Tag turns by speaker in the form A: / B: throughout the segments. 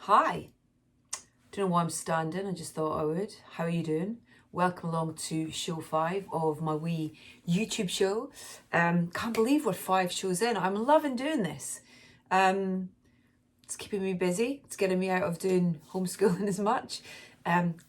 A: Hi, don't know why I'm standing, I just thought I would. How are you doing? Welcome along to show 5 of my wee YouTube show. Can't believe we're 5 shows in. I'm loving doing this. It's keeping me busy. It's getting me out of doing homeschooling as much.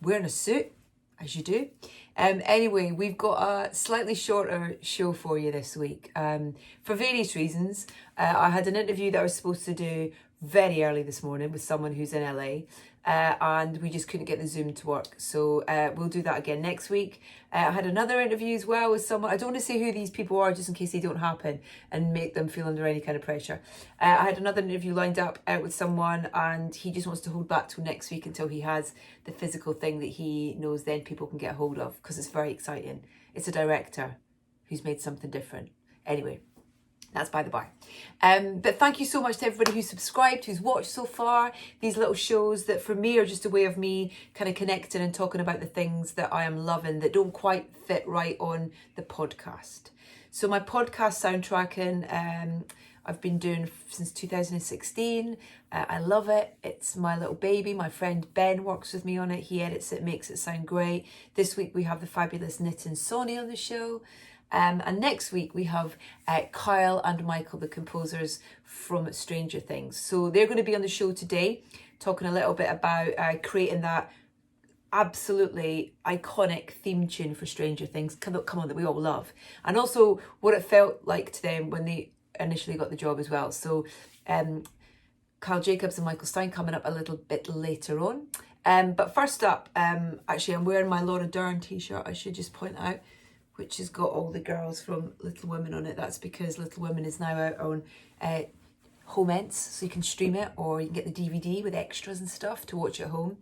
A: Wearing a suit, as you do. Anyway, we've got a slightly shorter show for you this week. For various reasons. I had an interview that I was supposed to do very early this morning with someone who's in LA, and we just couldn't get the Zoom to work. So we'll do that again next week. I had another interview as well with someone. I don't want to say who these people are just in case they don't happen and make them feel under any kind of pressure. I had another interview lined up with someone, and he just wants to hold back till next week until he has the physical thing that he knows then people can get a hold of, because it's very exciting. It's a director who's made something different. Anyway, that's by the by. But thank you so much to everybody who's subscribed, who's watched so far. These little shows that for me are just a way of me kind of connecting and talking about the things that I am loving that don't quite fit right on the podcast. So my podcast soundtracking, I've been doing since 2016. I love it. It's my little baby. My friend Ben works with me on it. He edits it, makes it sound great. This week we have the fabulous Nit and Sonny on the show. And next week we have Kyle and Michael, the composers from Stranger Things. So they're going to be on the show today, talking a little bit about creating that absolutely iconic theme tune for Stranger Things, come on, that we all love. And also what it felt like to them when they initially got the job as well. So Kyle Jacobs and Michael Stein coming up a little bit later on. But first up, actually I'm wearing my Laura Dern t-shirt, I should just point out, which has got all the girls from Little Women on it. That's because Little Women is now out on home ents, so you can stream it, or you can get the DVD with extras and stuff to watch at home.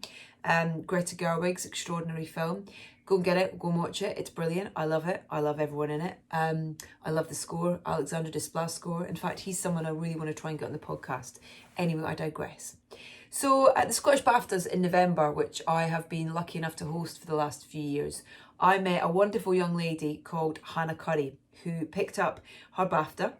A: Greta Gerwig's extraordinary film. Go and get it, go and watch it. It's brilliant. I love it. I love everyone in it. I love the score, Alexander Desplat score. In fact, he's someone I really want to try and get on the podcast. Anyway, I digress. So at the Scottish BAFTAs in November, which I have been lucky enough to host for the last few years, I met a wonderful young lady called Hannah Curry, who picked up her BAFTA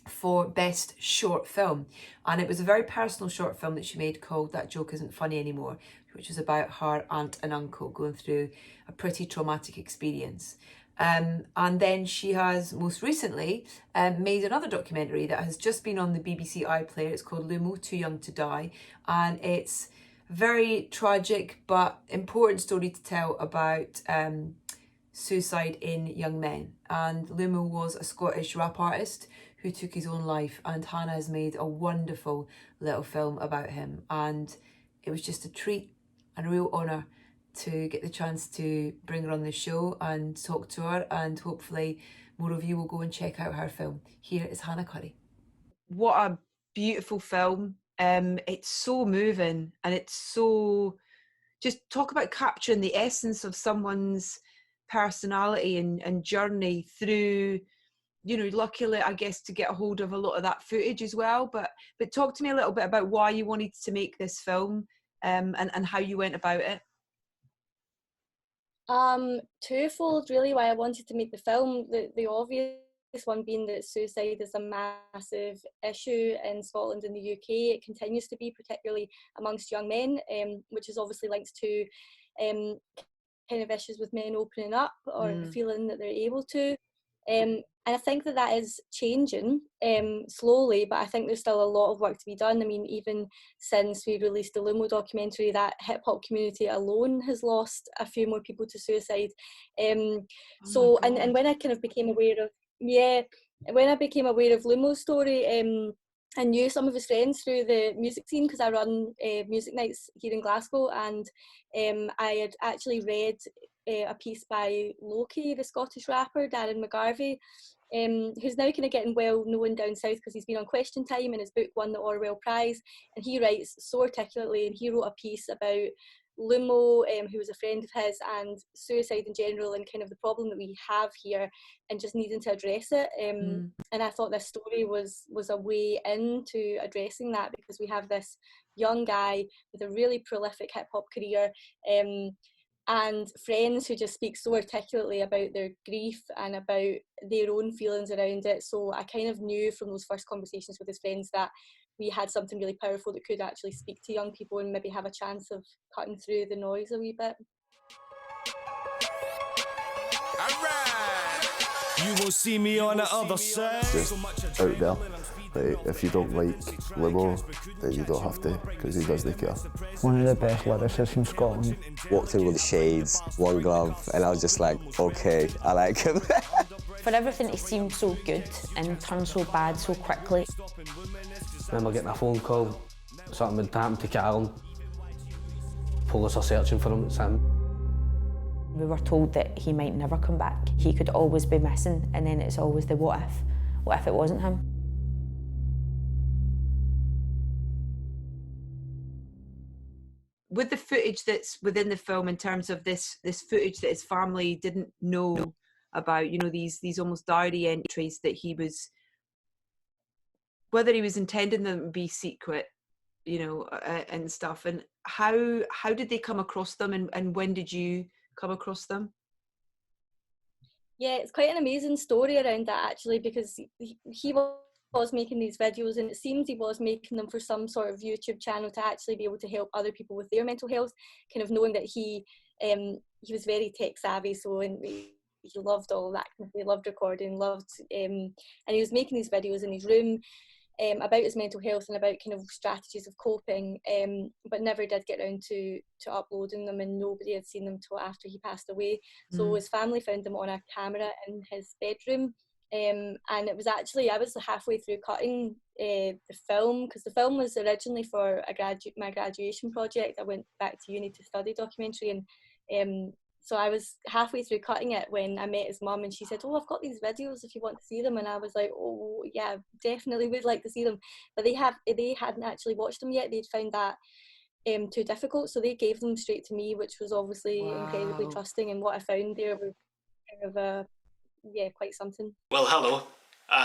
A: for Best Short Film. And it was a very personal short film that she made called That Joke Isn't Funny Anymore, which was about her aunt and uncle going through a pretty traumatic experience. And then she has most recently made another documentary that has just been on the BBC iPlayer. It's called Lumo, Too Young to Die. And it's a very tragic but important story to tell about suicide in young men. And Lumo was a Scottish rap artist who took his own life, and Hannah has made a wonderful little film about him. And it was just a treat and a real honour to get the chance to bring her on the show and talk to her, and hopefully more of you will go and check out her film. Here is Hannah Curry. What a beautiful film. It's so moving, and it's so, just talk about capturing the essence of someone's personality and journey through, you know, luckily I guess to get a hold of a lot of that footage as well. But talk to me a little bit about why you wanted to make this film, and how you went about it.
B: Twofold really why I wanted to make the film. The obvious one being that suicide is a massive issue in Scotland and the UK. It continues to be, particularly amongst young men, which is obviously linked to kind of issues with men opening up or feeling that they're able to. And I think that is changing slowly, but I think there's still a lot of work to be done. I mean, even since we released the Lumo documentary, that hip hop community alone has lost a few more people to suicide. And when I kind of became aware of, when I became aware of Lumo's story, I knew some of his friends through the music scene because I run music nights here in Glasgow, and I had actually read a piece by Loki, the Scottish rapper, Darren McGarvey, who's now kind of getting well known down south because he's been on Question Time and his book won the Orwell Prize, and he writes so articulately, and he wrote a piece about Lumo, who was a friend of his, and suicide in general, and kind of the problem that we have here and just needing to address it. And I thought this story was a way into addressing that, because we have this young guy with a really prolific hip hop career, and friends who just speak so articulately about their grief and about their own feelings around it. So I kind of knew from those first conversations with his friends that we had something really powerful that could actually speak to young people and maybe have a chance of cutting through the noise a wee bit.
C: You will see me on the other side.
D: Just out there. Like, if you don't like Lumo, then you don't have to, because he doesn't care.
E: One of the best lyricists from Scotland.
F: Walked in with the shades, one glove, and I was just like, okay, I like him.
G: For everything to seem so good and turn so bad so quickly.
E: I remember getting a phone call, something had happened to Callum. Police are searching for him, it's him.
G: We were told that he might never come back. He could always be missing, and then it's always the what if? What if it wasn't him?
A: With the footage that's within the film, in terms of this footage that his family didn't know about, you know, these almost diary entries that he was, whether he was intending them to be secret, you know, and stuff, and how did they come across them, and when did you come across them?
B: Yeah, it's quite an amazing story around that, actually, because he was making these videos, and it seems he was making them for some sort of YouTube channel to actually be able to help other people with their mental health, kind of knowing that he was very tech savvy, so he loved all that. He loved recording, and he was making these videos in his room about his mental health and about kind of strategies of coping, but never did get around to uploading them, and nobody had seen them till after he passed away. So his family found them on a camera in his bedroom, and it was actually, I was halfway through cutting the film, because the film was originally for my graduation project. I went back to uni to study documentary, and so I was halfway through cutting it when I met his mum, and she said, "Oh, I've got these videos if you want to see them." And I was like, "Oh yeah, definitely would like to see them." But they hadn't actually watched them yet. They'd found that too difficult, so they gave them straight to me, which was obviously incredibly trusting. And what I found there was kind of quite something.
C: Well, hello.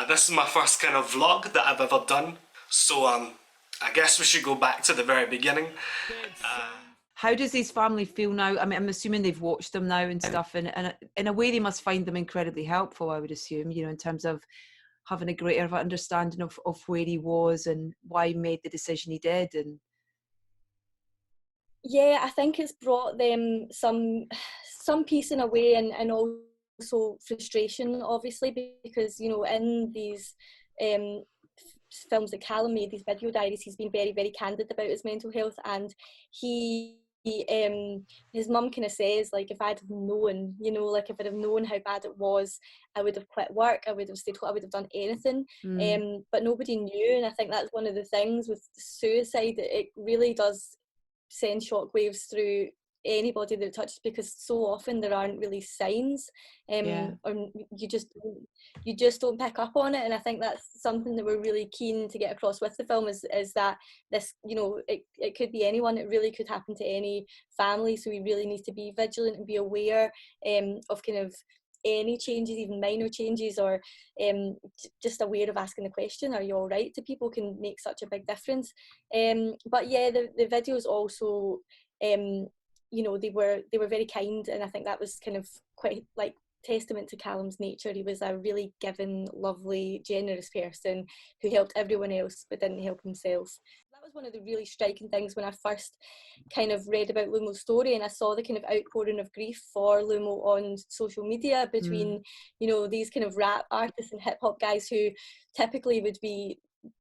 C: This is my first kind of vlog that I've ever done, so I guess we should go back to the very beginning.
A: How does his family feel now? I mean, I'm assuming they've watched them now and stuff, and in a way they must find them incredibly helpful, I would assume, you know, in terms of having a greater understanding of where he was and why he made the decision he did. And
B: yeah, I think it's brought them some peace in a way, and also frustration, obviously, because, you know, in these films that Callum made, these video diaries, he's been very, very candid about his mental health, and his mum kind of says, like, if I'd have known, you know, like if I'd have known how bad it was, I would have quit work, I would have stayed home, I would have done anything, but nobody knew. And I think that's one of the things with suicide, it really does send shockwaves through anybody that it touches, because so often there aren't really signs, or you just don't pick up on it. And I think that's something that we're really keen to get across with the film, is that this, you know, it could be anyone, it really could happen to any family, so we really need to be vigilant and be aware of kind of any changes, even minor changes, or just aware of asking the question, are you all right, to people, can make such a big difference. But yeah, the videos also, you know, they were very kind, and I think that was kind of quite like testament to Callum's nature. He was a really giving, lovely, generous person who helped everyone else but didn't help himself. That was one of the really striking things when I first kind of read about Lumo's story, and I saw the kind of outpouring of grief for Lumo on social media between, you know, these kind of rap artists and hip hop guys who typically would be,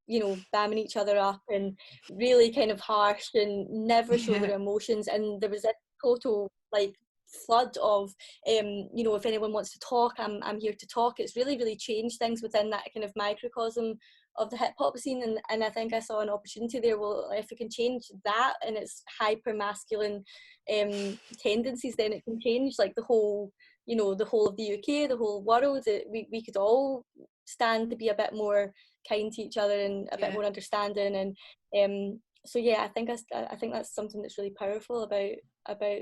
B: you know, bamming each other up and really kind of harsh and never show their emotions. And there was a total like flood of you know, if anyone wants to talk, I'm here to talk. It's really, really changed things within that kind of microcosm of the hip hop scene, and I think I saw an opportunity there. Well, if we can change that and its hyper masculine tendencies, then it can change like the whole, you know, the whole of the UK, the whole world. We could all stand to be a bit more kind to each other and a bit more understanding. And so yeah, I think that's something that's really powerful about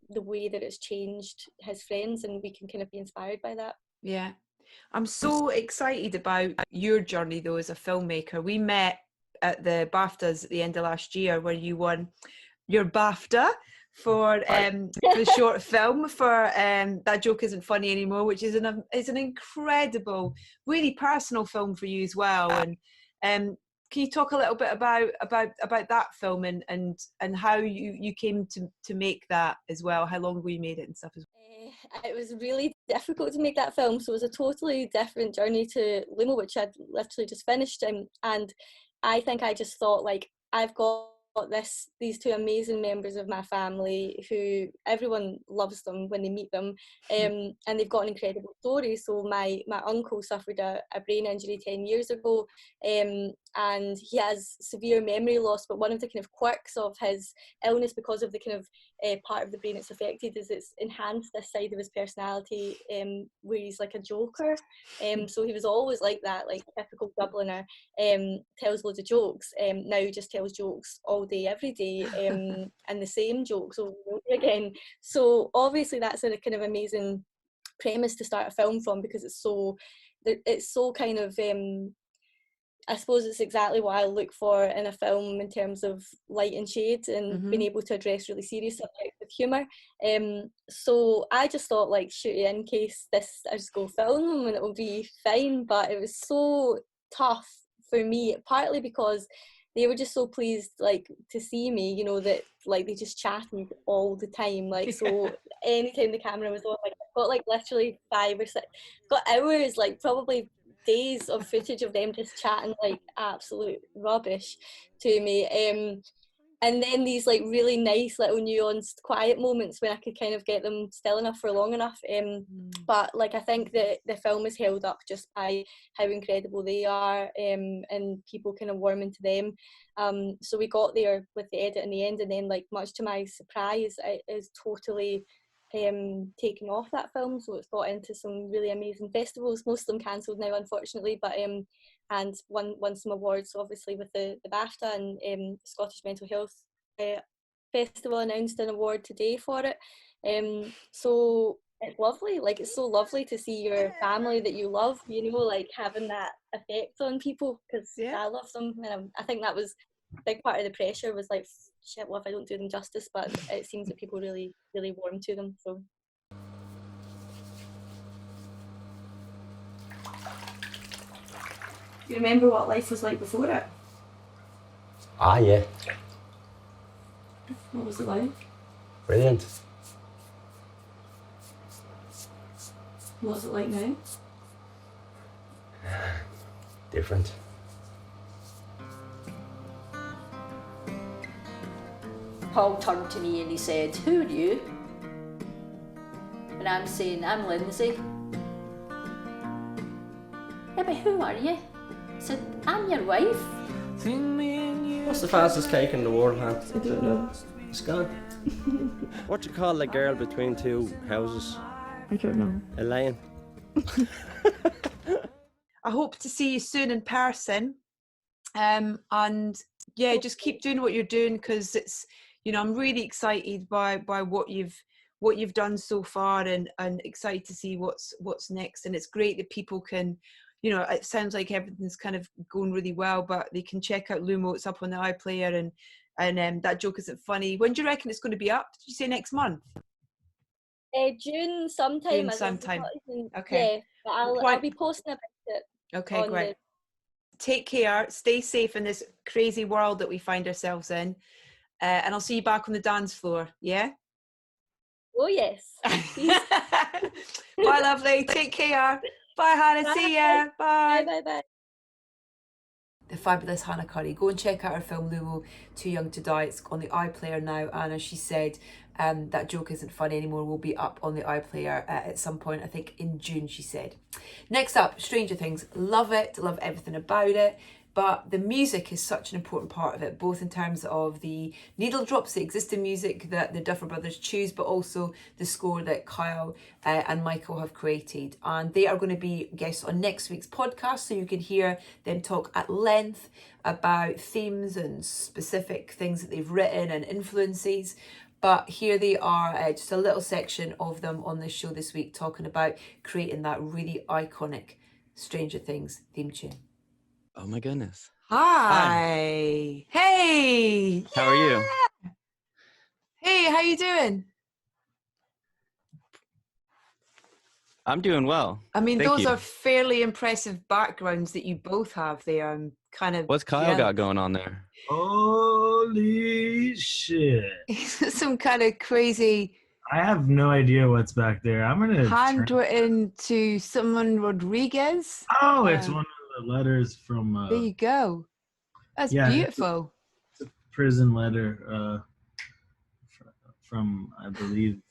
B: the way that it's changed his friends, and we can kind of be inspired by that.
A: yeah, I'm so excited about your journey though as a filmmaker. We met at the BAFTAs at the end of last year, where you won your BAFTA for the short film for That Joke Isn't Funny Anymore, which is an incredible, really personal film for you as well. And can you talk a little bit about that film and how you came to make that as well? How long ago you made it and stuff as well?
B: It was really difficult to make that film, so it was a totally different journey to Lumo, which I'd literally just finished. And I think I just thought, like, I've got these two amazing members of my family who everyone loves them when they meet them, and they've got an incredible story. So my uncle suffered a brain injury 10 years ago, and he has severe memory loss, but one of the kind of quirks of his illness, because of the kind of part of the brain it's affected, is it's enhanced this side of his personality, where he's like a joker. So he was always like that, like typical Dubliner, tells loads of jokes. Now he just tells jokes all day, every day, and the same jokes over and over again. So obviously that's a kind of amazing premise to start a film from, because it's so kind of, I suppose it's exactly what I look for in a film in terms of light and shade, and being able to address really serious subjects with humour. So I just thought, like, shoot it in case I just go film and it'll be fine. But it was so tough for me, partly because they were just so pleased, like, to see me, you know, that, like, they just chatted all the time, like, so anytime the camera was on, like, I've got, like, literally 5 or 6, got hours, like, probably days of footage of them just chatting like absolute rubbish to me, and then these, like, really nice little nuanced quiet moments when I could kind of get them still enough for long enough, but, like, I think that the film is held up just by how incredible they are, and people kind of warming to them. So we got there with the edit in the end, and then, like, much to my surprise, it is totally taken off, that film. So it's got into some really amazing festivals, most of them cancelled now, unfortunately, but and won some awards, obviously, with the BAFTA, and Scottish Mental Health Festival announced an award today for it. So it's lovely, like, it's so lovely to see your family that you love, you know, like, having that effect on people, because I love them, and I think that was a big part of the pressure, was like, shit, what if I don't do them justice? But it seems that people really, really warm to them. So.
A: You remember what life was like before it?
H: Ah, yeah.
A: What was it like?
H: Brilliant.
A: What's it like now?
H: Different.
I: Paul turned to me and he said, "Who are you?" And I'm saying, "I'm Lindsay." "Yeah, but who are you?" I said, "I'm your wife."
E: What's the fastest cake in the world, man?
A: I don't know.
E: It's gone. What do you call a girl between two houses?
A: I don't know.
E: A lion.
A: I hope to see you soon in person. And yeah, just keep doing what you're doing, because it's, you know, I'm really excited by what you've done so far, and excited to see what's next. And it's great that people can, you know, it sounds like everything's kind of going really well, but they can check out Lumo. It's up on the iPlayer, and That Joke Isn't Funny. When do you reckon it's going to be up? Did you say next month?
B: June sometime.
A: June sometime. Okay.
B: Yeah, but I'll be posting about it.
A: Okay, great. Take care. Stay safe in this crazy world that we find ourselves in. And I'll see you back on the dance floor. Yeah?
B: Oh, yes.
A: Bye, lovely. Take care. Bye, Hannah.
B: Bye.
A: See ya. Bye.
B: Bye, bye, bye.
A: The fabulous Hannah Curry. Go and check out her film Lumo, Too Young to Die. It's on the iPlayer now, and as she said, That Joke Isn't Funny Anymore will be up on the iPlayer at some point, I think in June, she said. Next up, Stranger Things. Love it, love everything about it, but the music is such an important part of it, both in terms of the needle drops, the existing music that the Duffer Brothers choose, but also the score that Kyle and Michael have created. And they are going to be guests on next week's podcast, so you can hear them talk at length about themes and specific things that they've written and influences. But here they are, just a little section of them on this show this week, talking about creating that really iconic Stranger Things theme tune.
J: Oh my goodness.
A: Hi. Hey.
J: How are you?
A: Hey, how you doing?
J: I'm doing well.
A: I mean,
J: Thank
A: those
J: you.
A: are fairly impressive backgrounds that you both have there. I'm kind of.
J: What's Kyle got going on there?
K: Holy shit.
A: Some kind of crazy.
K: I have no idea what's back there. I'm going to
A: handwritten to someone Rodriguez.
K: Oh, it's one of the letters from...
A: there you go. That's beautiful.
K: It's a prison letter from, I believe...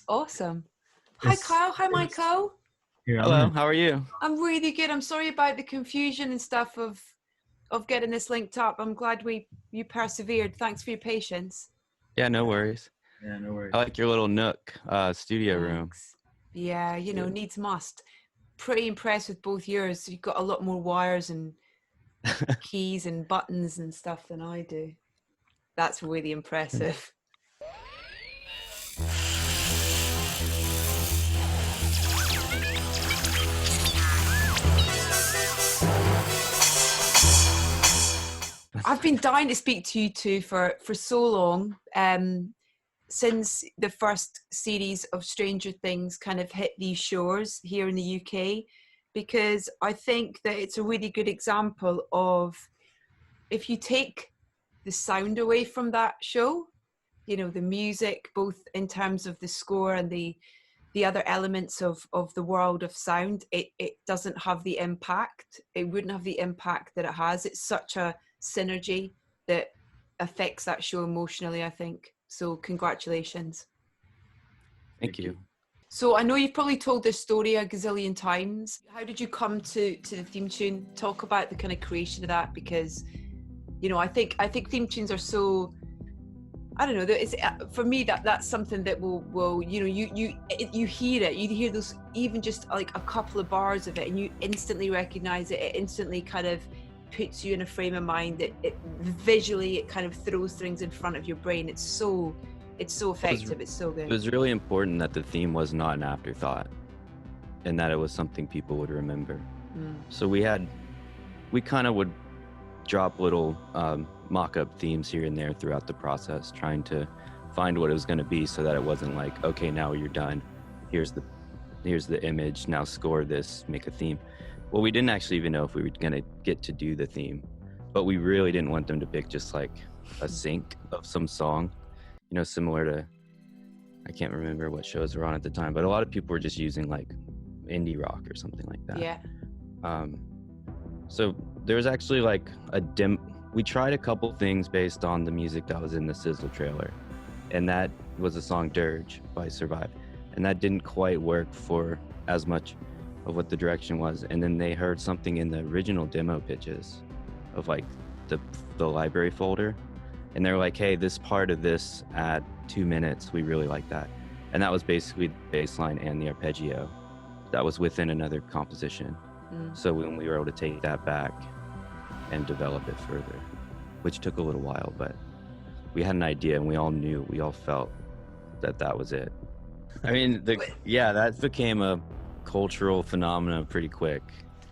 A: awesome. Hi, Kyle. Hi, Michael.
K: Here,
J: hello, how are you?
A: I'm really good. I'm sorry about the confusion and stuff of getting this linked up. I'm glad you persevered. Thanks for your patience.
J: Yeah, no worries.
K: Yeah, no worries.
J: I like your little nook studio room.
A: Yeah, needs must. Pretty impressed with both yours. You've got a lot more wires and keys and buttons and stuff than I do. That's really impressive. I've been dying to speak to you two for so long, since the first series of Stranger Things kind of hit these shores here in the UK, because I think that it's a really good example of, if you take the sound away from that show, the music, both in terms of the score and the other elements of the world of sound, it doesn't have the impact. It wouldn't have the impact that it has. It's such a synergy that affects that show emotionally, I think. So congratulations.
J: Thank you.
A: So I know you've probably told this story a gazillion times. How did you come to the theme tune? Talk about the kind of creation of that, because I think theme tunes are so, I don't know, it's, for me that's something that will you hear it, you hear those, even just like a couple of bars of it, and you instantly recognize it. It instantly kind of puts you in a frame of mind that visually it kind of throws things in front of your brain. It's so effective. It's so good.
J: It was really important that the theme was not an afterthought, and that it was something people would remember. So we kind of would drop little mock-up themes here and there throughout the process, trying to find what it was going to be, so that it wasn't like, okay, now you're done, here's the image, now score this, make a theme. Well, we didn't actually even know if we were going to get to do the theme, but we really didn't want them to pick just like a sync of some song, similar to, I can't remember what shows were on at the time, but a lot of people were just using like indie rock or something like that.
A: Yeah.
J: So there was actually like we tried a couple things based on the music that was in the Sizzle trailer, and that was the song Dirge by Survive, and that didn't quite work for as much of what the direction was. And then they heard something in the original demo pitches of like the library folder, and they're like, hey, this part of this at 2 minutes, we really like that. And that was basically the bass line and the arpeggio that was within another composition. So when we were able to take that back and develop it further, which took a little while, but we had an idea, and we all felt that was it. I mean, that became a cultural phenomenon pretty quick.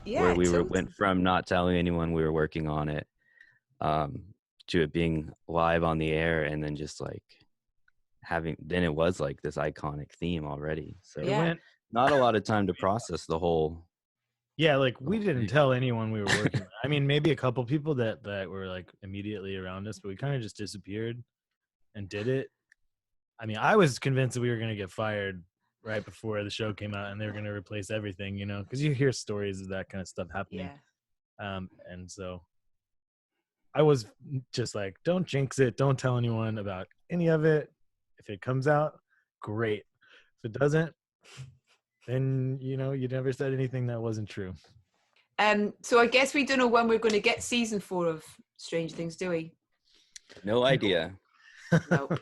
A: Yeah,
J: where we went from not telling anyone we were working on it, to it being live on the air, and then just like then it was like this iconic theme already. So not a lot of time to process the whole.
K: Yeah, like we didn't tell anyone we were working. I mean, maybe a couple people that were like immediately around us, but we kind of just disappeared and did it. I mean, I was convinced that we were going to get fired right before the show came out, and they were going to replace everything, because you hear stories of that kind of stuff happening. Yeah. And so I was just like, don't jinx it. Don't tell anyone about any of it. If it comes out, great. If it doesn't, then, you never said anything that wasn't true.
A: So I guess we don't know when we're going to get season 4 of Strange Things, do we?
J: No idea.
A: Nope.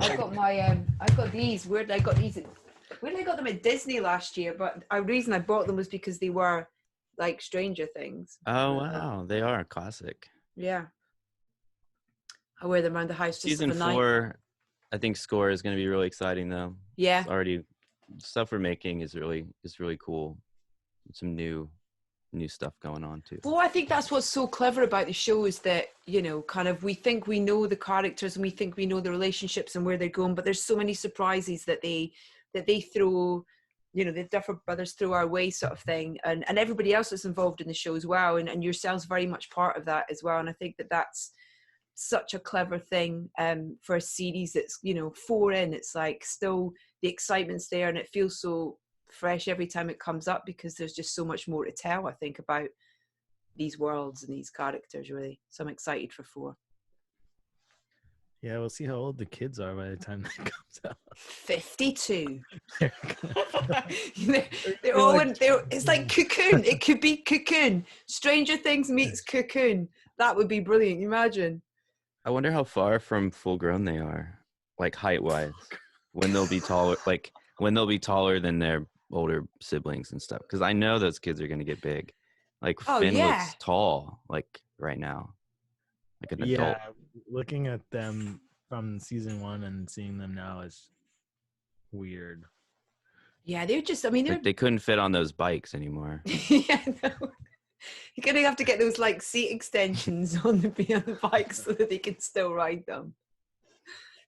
A: I got these. Where did I got these? When I got them at Disney last year, but the reason I bought them was because they were like Stranger Things.
J: Oh wow, they are a classic.
A: Yeah. I wear them around the house just
J: Season
A: for the
J: 4,
A: night.
J: I think score is going to be really exciting though.
A: Yeah.
J: It's already stuff we're making is really cool. Some new stuff going on too.
A: Well, I think that's what's so clever about the show is that, kind of we think we know the characters and we think we know the relationships and where they're going, but there's so many surprises that they throw you know, the Duffer Brothers throw our way sort of thing, and everybody else that's involved in the show as well, and yourselves very much part of that as well. And I think that that's such a clever thing for a series that's, you know, 4 in. It's like still the excitement's there, and it feels so fresh every time it comes up, because there's just so much more to tell, I think, about these worlds and these characters, really. So I'm excited for 4.
K: Yeah, we'll see how old the kids are by the time that comes out.
A: 52. they're all in, it's like Cocoon. It could be Cocoon. Stranger Things meets Cocoon. That would be brilliant. Imagine.
J: I wonder how far from full grown they are, like height wise, when they'll be taller, like when they'll be taller than their older siblings and stuff. Because I know those kids are going to get big. Like Finn looks tall, like right now, like an adult.
K: Looking at them from season 1 and seeing them now is weird.
A: Yeah, they're just, I mean,
J: Like they couldn't fit on those bikes anymore.
A: yeah, no. You're going to have to get those like seat extensions on the bikes so that they can still ride them.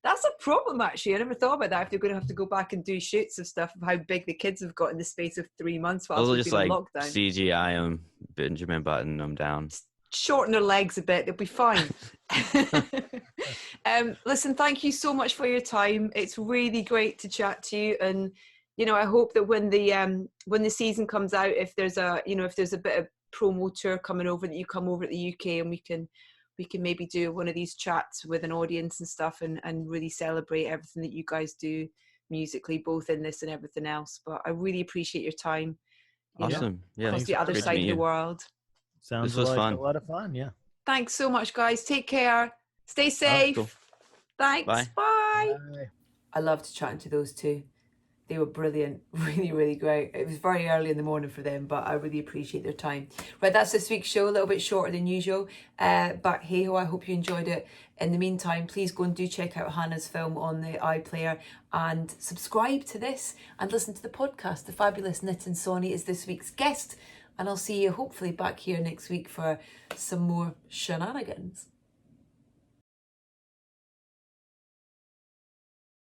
A: That's a problem, actually. I never thought about that. If they're going to have to go back and do shoots of stuff of how big the kids have got in the space of 3 months while
J: They'll
A: we've
J: just
A: been
J: like
A: on lockdown.
J: CGI them, Benjamin Button them down.
A: Shorten their legs a bit, they'll be fine. Listen, thank you so much for your time. It's really great to chat to you, and you know, I hope that when the season comes out, if there's a bit of promo tour coming over, that you come over to the UK and we can maybe do one of these chats with an audience and stuff, and really celebrate everything that you guys do musically, both in this and everything else. But I really appreciate your time.
J: Awesome. Yeah.
A: Across the other side of the world.
K: Sounds
J: this was
K: like
J: fun.
K: a lot of fun. Yeah.
A: Thanks so much, guys. Take care. Stay safe.
J: Cool.
A: Thanks.
J: Bye.
A: Bye. I loved chatting to those two. They were brilliant. Really, really great. It was very early in the morning for them, but I really appreciate their time. Right, that's this week's show. A little bit shorter than usual. But hey ho, I hope you enjoyed it. In the meantime, please go and do check out Hannah's film on the iPlayer and subscribe to this and listen to the podcast. The fabulous Nitin Sawhney is this week's guest. And I'll see you hopefully back here next week for some more shenanigans.